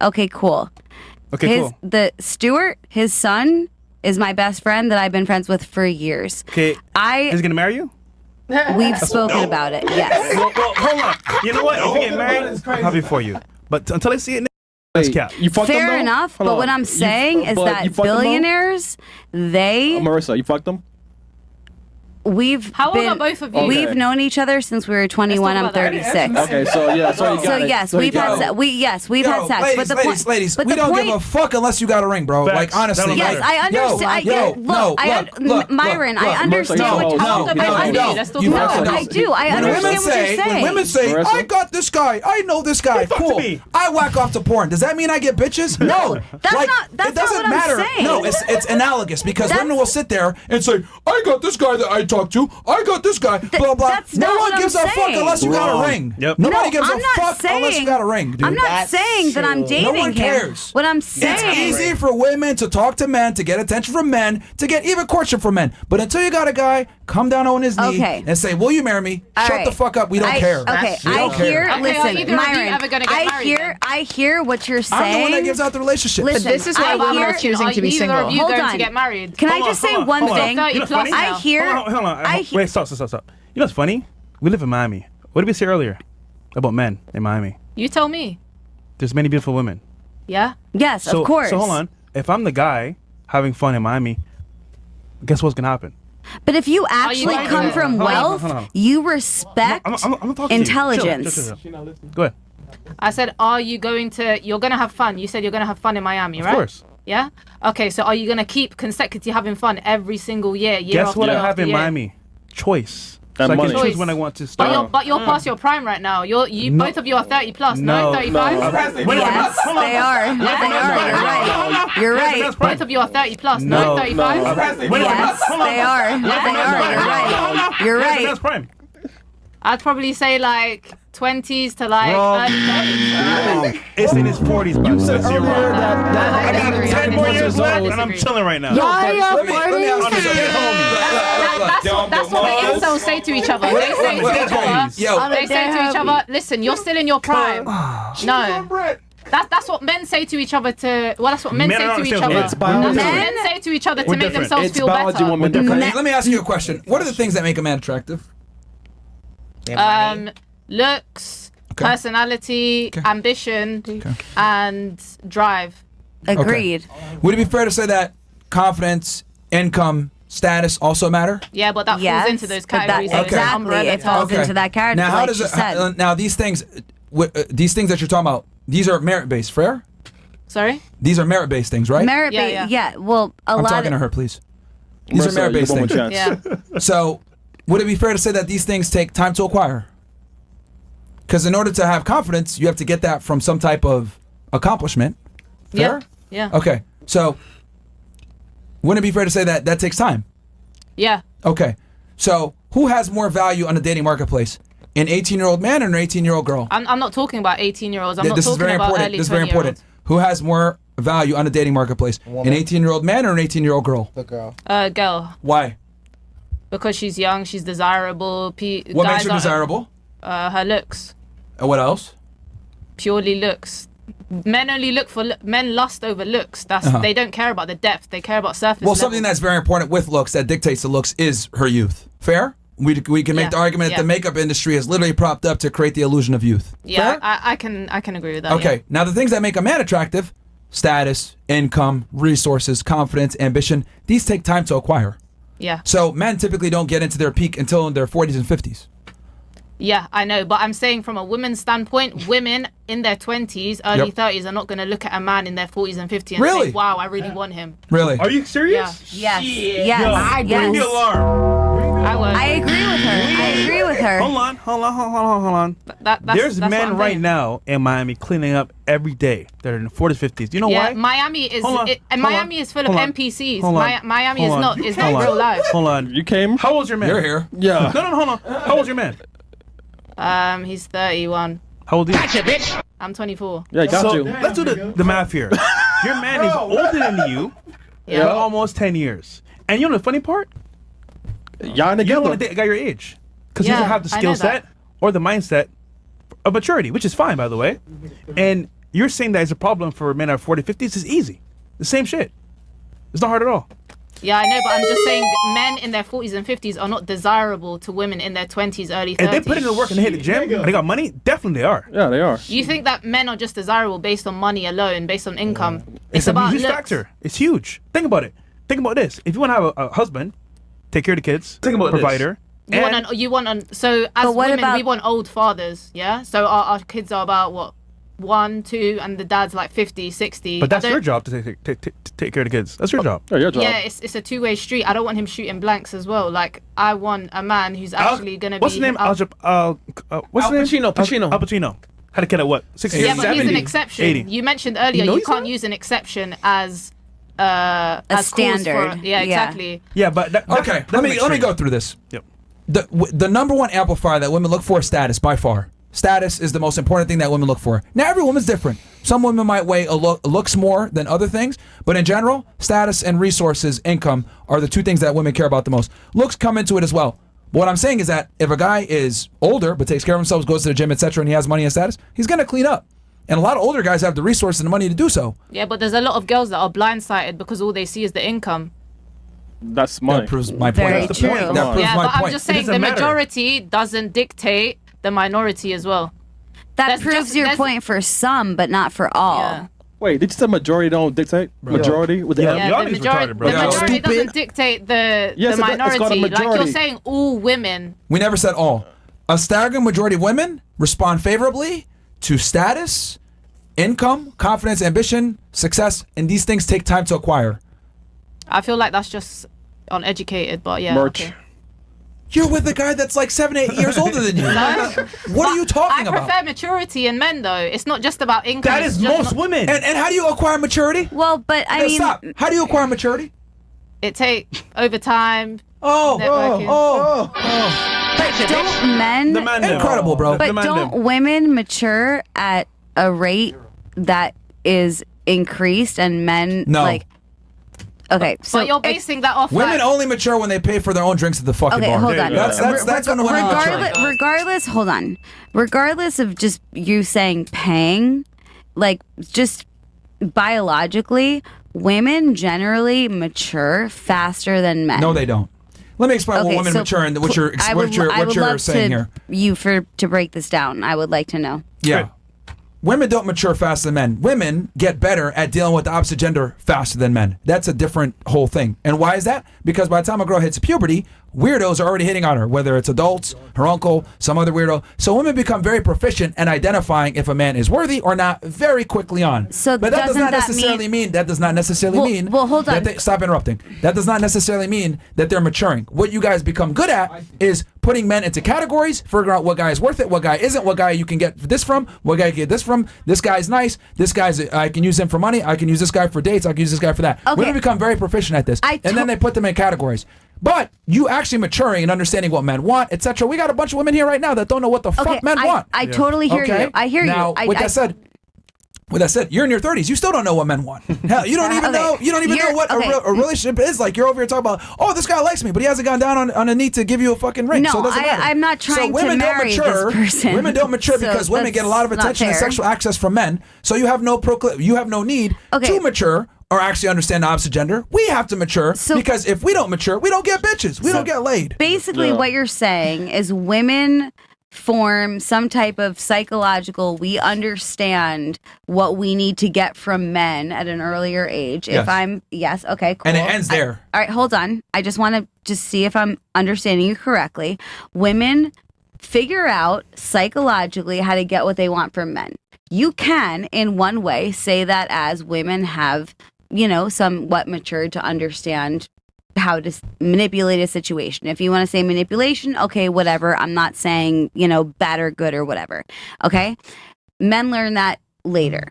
Okay, cool. Okay, cool. The Stuart, his son, is my best friend that I've been friends with for years. Okay. Is he gonna marry you? We've spoken about it. Yes. Well, hold on. You know what? If you get married, I'm happy for you. But until I see it, that's cap. You fucked them, Fair though? enough, Hold but on. what I'm saying is but you that fucked them, though? billionaires, Marissa, you fucked them? we've How old been, are both of you? We've Okay. known each other since we were 21. I'm about that. 36. Okay, so yeah, so you got So it. yes, So you we've got had it. we've had sex. Ladies, but the ladies, ladies, but we the don't point, give a fuck unless you got a ring, bro. Facts. Like honestly, Yes, I understand. Myron, I understand no, what How old are both of you? Let's talk You about fucking it. I do. I When women understand what say, you're saying. when women say, Marissa? I got this guy, I know this guy, fuck to cool. me. I whack off to porn. Does that mean I get bitches? No, that's like, not it doesn't what I'm matter. saying. No, it's analogous because That's- women will sit there and say, I got this guy that I talked to, I got this guy, blah blah. that's No not one what gives I'm a fuck saying. unless you got Wrong. a ring. Yep. Nobody No, gives I'm a not fuck unless you got a ring, dude. I'm not That's saying that I'm true. dating No one him. cares. What I'm It's saying. easy for women to talk to men, to get attention from men, to get even courtship from men. But until you got a guy come down on his knee Okay. and say, will you marry me? All Shut right. the fuck up. We don't care. Okay, We I don't care. hear. Okay, are Listen, either of you Myron. ever gonna get married then? I hear what you're saying. I'm the one that gives out the relationship. Listen, But this is why I women hear- are choosing to be Neither single. of you Hold going on. to get married. Can I Hold on, just say hold on, one hold on. thing? You know what's funny? I hear. Hold on. I Wait, stop. You know what's funny? We live in Miami. What did we say earlier about men in Miami? You tell me. There's many beautiful women. Yeah? Yes, So, of course. So hold on. If I'm the guy having fun in Miami, guess what's gonna happen? But if you actually going come to- from Hold on, wealth, hold on. you respect I'm talking to you. intelligence. Chill. Go ahead. I said, you're going to have fun. You said you're going to have fun in Miami, right? Of course. Yeah? Okay, so are you going to keep consecutively having fun every single year Guess after what year I have after in year? Miami? Choice. That so I money. can choose Choice. when I want to start. But you're past your prime right now. No. Both of you are 30 plus, no? No, 35? Yes, they are. They are. You're right. You're right. Both of you are 30 plus, No, no? 35? Yes, they are. You're right. You're right. That's prime. I'd probably say like 20s to like Wrong. early 30s. It's in his 40s, bro. You said You're earlier wrong. that I got disagree. 10 more years left, and I'm disagree. chilling right now. Why Let me ask you Get homie. That's what the incels say to each other. They say to each other, Yo, they say to each other, listen, you're still in your prime. No. That's what men say to each other that's what men Men say don't to each understand other. what's It's biology. That's what Men- men say to each other to We're make different. themselves It's feel biology, better. woman different. let me ask you a question. What are the things that make a man attractive? Looks, Okay. personality, Okay. ambition, and drive. Agreed. Would it be fair to say that confidence, income, status also matter? Yeah, but that Yes, falls into those but that- categories. so it's an exactly, umbrella it falls term. into that category, Now, how like does you it? said. Now, these things that you're talking about, these are merit-based, fair? Sorry? These are merit-based things, right? Merit Yeah, based. yeah. Yeah. Well, a I'm lot. talking to her, please. These are Marissa, merit-based you things. got one chance. Yeah. So, would it be fair to say that these things take time to acquire? Because in order to have confidence, you have to get that from some type of accomplishment. Fair? Yeah. Okay. So, wouldn't it be fair to say that that takes time? Yeah. Okay. So, who has more value on the dating marketplace? An 18-year-old man or an 18-year-old girl? I'm not talking about 18-year-olds. I'm not This is talking very about important. early This is very 20-year-olds. important. Who has more value on the dating marketplace? An 18-year-old man or an 18-year-old girl? The girl. Girl. Why? Because she's young, she's desirable. What makes her desirable? Her looks. And what else? Purely looks. Men only look for men lust over looks. They don't care about the depth. They care about surface. Well, level. something that's very important with looks that dictates the looks is her youth. Fair? We can make Yeah, the argument that the yeah. makeup industry is literally propped up to create the illusion of youth. Yeah, Fair? I can agree with that. Okay. yeah. Now the things that make a man attractive, status, income, resources, confidence, ambition, these take time to acquire. Yeah. So men typically don't get into their peak until in their 40s and 50s. Yeah, I know, but I'm saying from a woman's standpoint, women in their 20s, early Yep. 30s are not going to look at a man in their 40s and 50s and Really? say, wow, I really want him. Really? Are you serious? Yes. Yo, Yes. ring the Yes. alarm. I won't. I agree with her. I agree with her. Hold on. That's There's what men I'm right saying. now in Miami cleaning up every day that are in the 40s, 50s. You know Yeah, why? Miami is Hold on, and hold Miami on, is full of hold on, NPCs. hold on, Miami hold is on, not hold on, real life. Hold on. You came? How old's your man? You're here. Yeah. No, hold on. How old's your man? He's 31. How old are you? I'm 24. Yeah, got So you. let's do the math here. Your man is older than you Yeah. by almost 10 years. And you know the funny part? Y'all You don't together. want to date a guy your age. Because he Yeah, doesn't have the I skill know that. set or the mindset of maturity, which is fine, by the way. And you're saying that it's a problem for men at 40, 50s. It's easy. The same shit. It's not hard at all. Yeah, I know, but I'm just saying men in their 40s and 50s are not desirable to women in their 20s, early 30s. If they put in the work and they hit the gym and they got money, definitely they are. Yeah, they are. You think that men are just desirable based on money alone, based on income? It's a about huge looks. factor. It's huge. Think about it. Think about this. If you want to have a husband, take care of the kids, provider. So as But what women, about- we want old fathers, yeah? So our kids are about, what, 1, 2, and the dad's like 50, 60. But that's I don't- your job to take care of the kids. That's your job. Yeah, your job. Yeah, it's a two-way street. I don't want him shooting blanks as well. Like, I want a man who's actually going to be... What's his name? What's his name? Pacino. Al Pacino. Had a kid at what? 60 Yeah, but he's an 70? exception. 80. You mentioned earlier know you he's can't not? use an exception as as cause standard. For, yeah, Yeah. exactly. Yeah, but Okay, let me go through this. Yep. The number one amplifier that women look for is status by far. Status is the most important thing that women look for. Now, every woman's different. Some women might weigh looks more than other things, but in general, status and resources, income are the two things that women care about the most. Looks come into it as well. But what I'm saying is that if a guy is older but takes care of himself, goes to the gym, etc., and he has money and status, he's gonna clean up. And a lot of older guys have the resources and the money to do so. Yeah, but there's a lot of girls that are blindsided because all they see is the income. That's money. That proves my point. Very That's the point. true. That proves Yeah, my but point. I'm just saying doesn't the matter. majority doesn't dictate the minority as well. That That's proves just- your that's- point for some, but not for all. Yeah. Wait, did you say majority don't dictate? Majority with the Yeah. L? Yeah, Y'all the niggas majority, retarded, bro. the Yeah. majority Stupid. doesn't dictate the Yes, the it's called a minority. Like majority. you're saying, all women. We never said all. A staggering majority of women respond favorably to status, income, confidence, ambition, success, and these things take time to acquire. I feel like that's just uneducated, but yeah. Merch. Okay. You're with a guy that's like 7, 8 years older than you. What are you talking I about? prefer maturity in men, though. It's not just about income. That it's is just most not- women. And how do you acquire maturity? Well, but I mean, Stop. How do you acquire maturity? It take over time. Oh, Networking. but don't men? Demand them. Incredible, bro. But Demand don't them. women mature at a rate that is increased, and men No. like? Okay, so But you're basing that off Women like, only mature when they pay for their own drinks at the fucking Okay, bar. hold on. That's when the women mature. regardless, hold on. Regardless of just you saying paying, like just biologically, women generally mature faster than men. No, they don't. Let me explain what Okay, women so mature and what you're I would love saying to, here. You to break this down. I would like to know. Yeah. Women don't mature faster than men. Women get better at dealing with the opposite gender faster than men. That's a different whole thing. And why is that? Because by the time a girl hits puberty, weirdos are already hitting on her, whether it's adults, her uncle, some other weirdo. So women become very proficient in identifying if a man is worthy or not very quickly on. So but that does doesn't not that necessarily mean that does not necessarily Well- mean well, hold that on. they, stop interrupting. That does not necessarily mean that they're maturing. What you guys become good at is putting men into categories, figuring out what guy is worth it, what guy isn't, what guy you can get this from, what guy you can get this from. This guy's nice. This guy's I can use him for money. I can use this guy for dates. I can use this guy for that. Okay. Women become very proficient at this, and then they put them in categories. But you actually maturing and understanding what men want, etc. We got a bunch of women here right now that don't know what the fuck men want. I totally hear you. I hear now, you. With that said, you're in your 30s. You still don't know what men want. Hell, you don't even Okay. know. You don't even know what a relationship is like. You're over here talking about, oh, this guy likes me, but he hasn't gone down on a knee to give you a fucking ring. No, so it doesn't matter. I'm not trying to women don't marry mature. this person. Women don't mature So because women get a lot of that's not attention and fair. sexual access from men. So you have no need to mature or actually understand the opposite gender. We have to mature because if we don't mature, we don't get bitches. We don't get laid. Basically, what you're saying is women form some type of psychological, we understand what we need to get from men at an earlier age. Yes. Okay, cool. And it ends there. All right, hold on. I just want to just see if I'm understanding you correctly. Women figure out psychologically how to get what they want from men. You can, in one way, say that as women have, somewhat matured to understand how to manipulate a situation. If you want to say manipulation, okay, whatever. I'm not saying, bad or good or whatever. Okay? Men learn that later.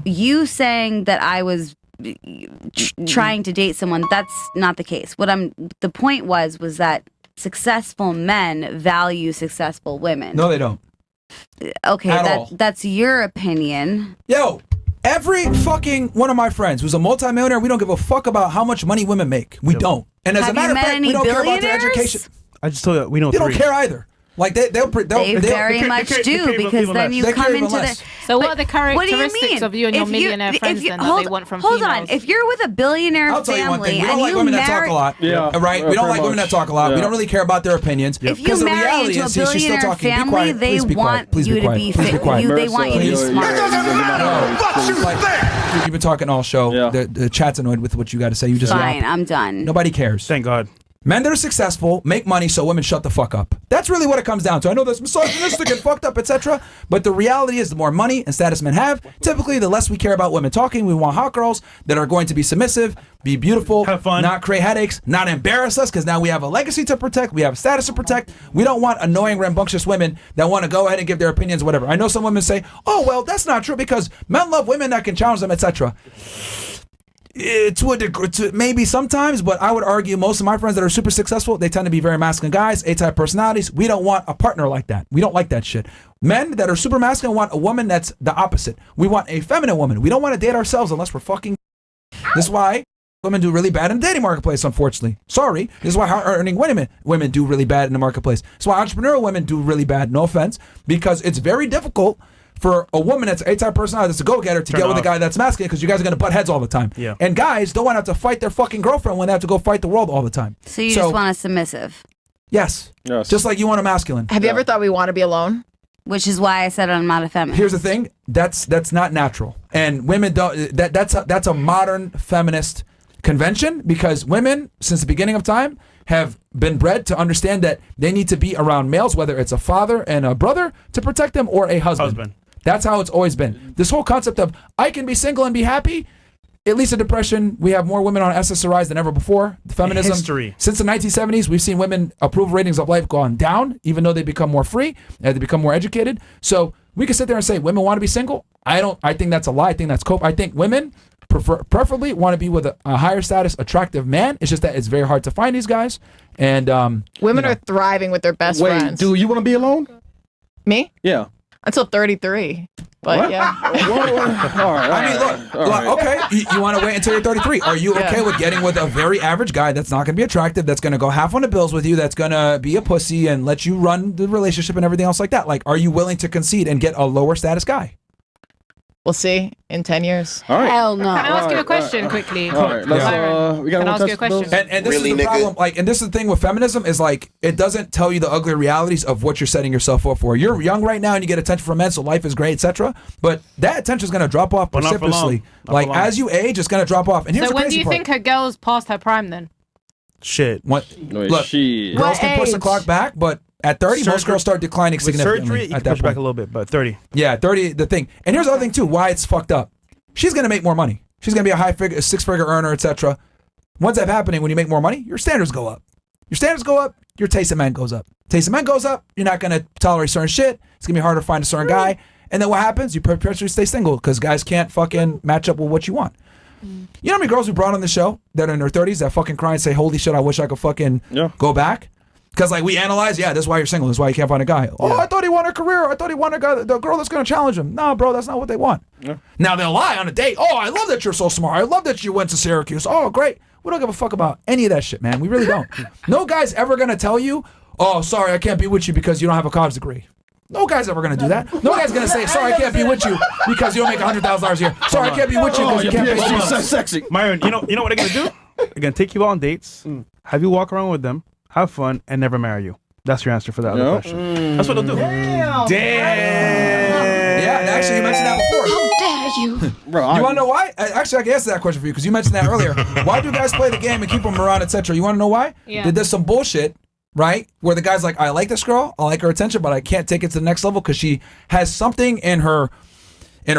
You saying that I was trying to date someone, that's not the case. The point was that successful men value successful women. No, they don't. Okay, At all. that's your opinion. Yo, every fucking one of my friends who's a multimillionaire, we don't give a fuck about how much money women make. We don't. And as Have a matter you of met fact, any we don't care about their billionaires? education. I just told you we know They three. don't care either. Like they'll They very could- much they could do, even because then less. you They come care even into less. the. So what But are the what do you characteristics mean? of you and your If millionaire friends if you, then that hold, they want from hold females? on. If you're with a billionaire I'll tell you one family thing. We don't and like you women that talk marry, a lot. Yeah. Right? We don't like pretty women that much. talk a lot. We Yeah. don't really care about their opinions. if you Because the marry reality into a is, see, she's still billionaire talking. Be family, quiet. they Please be quiet. want Please you be to quiet. be Please be fit. quiet. They want you to be Marissa, smart. Like, you've been talking all show. Yeah. The chat's annoyed with what you got to say. You just Fine, yap. I'm done. Nobody cares. Thank God. Men that are successful make money, so women shut the fuck up. That's really what it comes down to. I know that's misogynistic and fucked up, etc. But the reality is, the more money and status men have, typically the less we care about women talking. We want hot girls that are going to be submissive, be beautiful, Have fun. not create headaches, not embarrass us, because now we have a legacy to protect, we have status to protect. We don't want annoying, rambunctious women that want to go ahead and give their opinions, whatever. I know some women say, "Oh, well, that's not true because men love women that can challenge them, etc." To a degree, maybe sometimes, but I would argue most of my friends that are super successful, they tend to be very masculine guys, A-type personalities. We don't want a partner like that. We don't like that shit. Men that are super masculine want a woman that's the opposite. We want a feminine woman. We don't want to date ourselves unless we're fucking. This is why women do really bad in the dating marketplace, unfortunately. Sorry. This is why hard-earning women do really bad in the marketplace. This is why entrepreneurial women do really bad, no offense, because it's very difficult for a woman that's A-type personality, that's a go-getter, to get with a off. guy that's masculine, because you guys are going to butt heads all the time. Yeah. And guys don't want to have to fight their fucking girlfriend when they have to go fight the world all the time. So you just want a submissive, Yes. Yes. Just like you want a masculine. Have you ever thought we want to be alone? which is why I said I'm not a feminist. Here's the thing: that's not natural, and women don't. That's a modern feminist convention, because women, since the beginning of time, have been bred to understand that they need to be around males, whether it's a father and a brother to protect them, or a husband. That's how it's always been. This whole concept of I can be single and be happy. At least in depression, we have more women on SSRIs than ever before. Feminism, History. since the 1970s, we've seen women approval ratings of life gone down, even though they become more free and they become more educated. So we can sit there and say women want to be single. I think that's a lie. I think that's cope. I think women preferably want to be with a higher status, attractive man. It's just that it's very hard to find these guys. And Women are thriving with their best Wait, friends. do you want to be alone? Me? Yeah. Until 33. But What? yeah. All right. I mean, look, all right. okay, you want to wait until you're 33. Are you okay Yeah. with getting with a very average guy that's not going to be attractive, that's going to go half on the bills with you, that's going to be a pussy and let you run the relationship and everything else like that? Like, are you willing to concede and get a lower status guy? We'll see in 10 years. All right. Hell no. Can I ask you a Alright, question quickly? All right. Let's, Byron, we got can I one ask you a touch question? those? And this Really, is the nigga? problem. Like, and this is the thing with feminism is like it doesn't tell you the ugly realities of what you're setting yourself up for. You're young right now and you get attention from men, so life is great, etc. But that attention is going to drop off But not for precipitously. long. Not Like for long. as you age, it's going to drop off. And here's So the when do crazy you part. think a girl's past her prime then? Shit. What, Wait, look, shit. girls What can push the age? clock back, but at 30, most Surgery- girls start declining With significantly surgery, you at can that push back point. a little bit, but 30. Yeah, 30, the thing. And here's the other thing, too, why it's fucked up. She's going to make more money. She's going to be a six-figure earner, etc. Once that's happening, when you make more money, your standards go up. Your standards go up, your taste of men goes up. Taste of men goes up, you're not going to tolerate certain shit. It's going to be harder to find a certain guy. And then what happens? You perpetually stay single because guys can't fucking match up with what you want. You know how many girls we brought on the show that are in their 30s that fucking cry and say, holy shit, I wish I could fucking go back? Because like we analyze, yeah, this is why you're single. This is why you can't find a guy. Oh, I thought he wanted a career. I thought he wanted a guy, the girl that's going to challenge him. No, bro, that's not what they want. Now they'll lie on a date. Oh, I love that you're so smart. I love that you went to Syracuse. Oh, great. We don't give a fuck about any of that shit, man. We really don't. No guy's ever going to tell you, oh, sorry, I can't be with you because you don't have a college degree. No guy's ever going to do that. No guy's going to say, sorry, I can't be with you because you don't make $100,000 a year. Sorry, I can't be with you because you can't pay she's so bills. sexy. Myron, you know what they're gonna do? They're gonna take you on dates, have you walk around with them, have fun, and never marry you. That's your answer for that other Yep. question. That's what they'll do. Damn. Yeah, actually, you mentioned that before. Bro, You want to know why? Actually, I can answer that question for you because you mentioned that earlier. Why do guys play the game and keep them around, etc.? You want to know why? Yeah. There's some bullshit, right? Where the guy's like, I like this girl, I like her attention, but I can't take it to the next level because she has something in her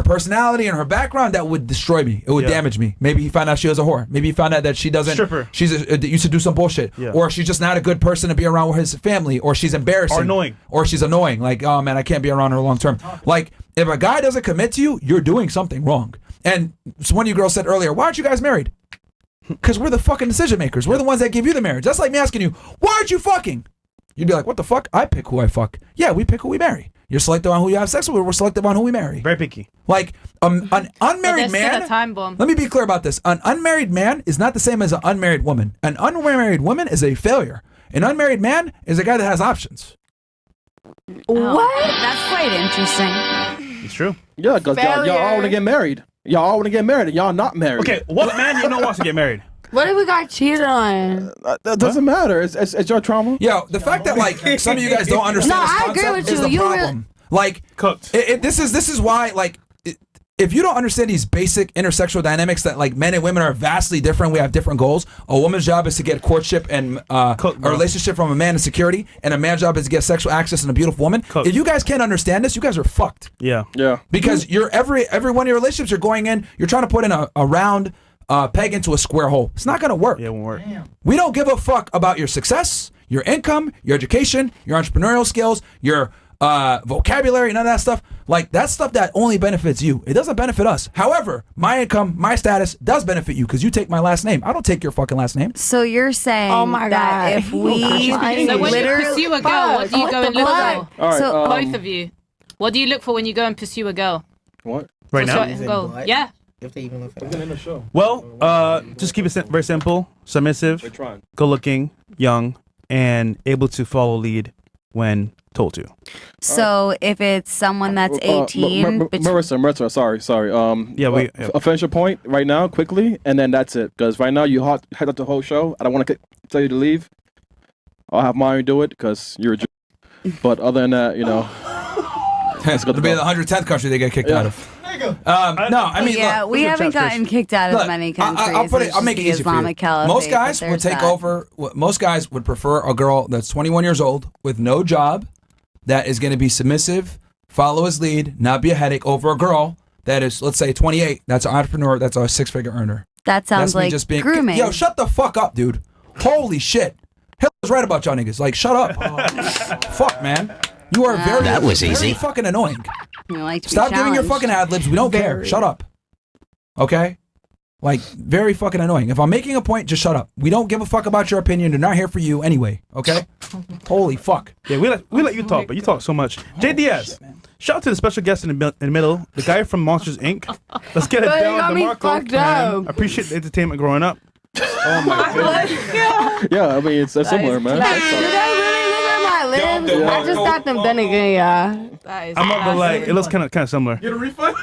personality and her background that would destroy me. It would damage me. Maybe he found out she was a whore. Maybe he found out that she doesn't. Stripper. She's used to do some bullshit, Yeah. or she's just not a good person to be around with his family, or she's embarrassing, Or annoying. or she's annoying. Like, oh man, I can't be around her long term. Like, if a guy doesn't commit to you, you're doing something wrong. And so one of you girls said earlier, why aren't you guys married? Because we're the fucking decision makers. We're the ones that give you the marriage. That's like me asking you, why aren't you fucking? You'd be like, what the fuck? I pick who I fuck. Yeah, we pick who we marry. You're selective on who you have sex with. We're selective on who we marry. Very picky. Like an But unmarried there's still man. a time bomb. Let me be clear about this. An unmarried man is not the same as an unmarried woman. An unmarried woman is a failure. An unmarried man is a guy that has options. What? That's quite interesting. It's true. Yeah, because y'all all want to get married. Y'all all want to get married, and y'all not married. Okay, what man you know wants to get married? What if we got cheated on? That doesn't matter. It's your trauma. Yo, the fact that like some of you guys don't understand No, this I agree concept with is you. the You problem. Like, Cooked. this is why like. If you don't understand these basic intersexual dynamics that like men and women are vastly different, we have different goals. A woman's job is to get courtship and a relationship from a man and security, and a man's job is to get sexual access and a beautiful woman. Cooked. If you guys can't understand this, you guys are fucked. Yeah. Yeah. Because you're every one of your relationships you're going in, you're trying to put in a round peg into a square hole. It's not gonna work. Yeah, it won't work. We don't give a fuck about your success, your income, your education, your entrepreneurial skills, your vocabulary, none of that stuff. Like, that's stuff that only benefits you. It doesn't benefit us. However, my income, my status does benefit you because you take my last name. I don't take your fucking last name. So you're saying Oh my that God. if we So when you pursue a girl, what do you go and look for? All right. So- Both of you. What do you look for when you go and pursue a girl? What? Right What's now? your end goal? Yeah. If they even look for In the show. Well, just keep it very simple, submissive, We're trying. good looking, young, and able to follow lead when told to. So if it's someone that's 18, Marissa, sorry. Finish your point right now, quickly, and then that's it. Because right now you head up the whole show. I don't want to tell you to leave. I'll have Mario do it because you're a Jew. But other than that, It's going to be the 110th country they get kicked out of. No, I mean, yeah, look, we haven't gotten kicked out of Look, many countries. I'll put it. It's I'll make just it the easy for you. Islamic Caliphate, Most but guys there's would take that. over. Most guys would prefer a girl that's 21 years old with no job, that is going to be submissive, follow his lead, not be a headache, over a girl that is, let's say, 28. That's an entrepreneur. That's a six-figure earner. That sounds That's me like just being grooming. Yo, shut the fuck up, dude. Holy shit. Hitler's right about y'all niggas. Like, shut up. Fuck, man. You are very, That was very easy. fucking annoying. We like to be Stop giving your challenged. fucking ad libs. We don't care. Shut up. Okay? Like, very fucking annoying. If I'm making a point, just shut up. We don't give a fuck about your opinion. They're not here for you anyway. Okay? Holy fuck. Yeah, we let you talk, but you talk so much. Jay Diaz, shout out to the special guest in the middle, the guy from Monsters Inc. Let's get it But you down, got me DeMarco. fucked Man, up. I appreciate the entertainment growing up. Oh my goodness. Yeah, I mean it's similar, man. Like, did they really look at my lips? Don't I just got them done again, y'all. That is I'm not gonna lie, it looks kind of similar. Get a refund.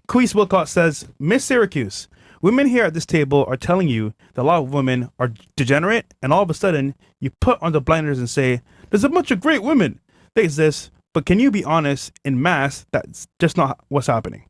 Queese Wilcott says, Miss Syracuse, women here at this table are telling you that a lot of women are degenerate, and all of a sudden you put on the blinders and say, there's a bunch of great women. They exist, but can you be honest in mass that's just not what's happening?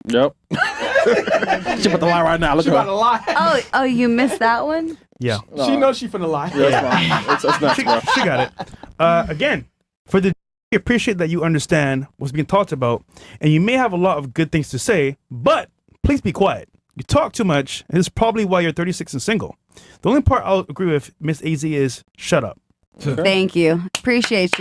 Yep. She about to lie right now. Look at her. Oh, you missed that one? Yeah. She knows she finna lie. Yeah, that's fine. It's nuts, She, bro. she got it. Again, for the we appreciate that you understand what's being talked about, and you may have a lot of good things to say, but please be quiet. You talk too much, and this is probably why you're 36 and single. The only part I'll agree with Miss AZ is shut up. Thank you. Appreciate you.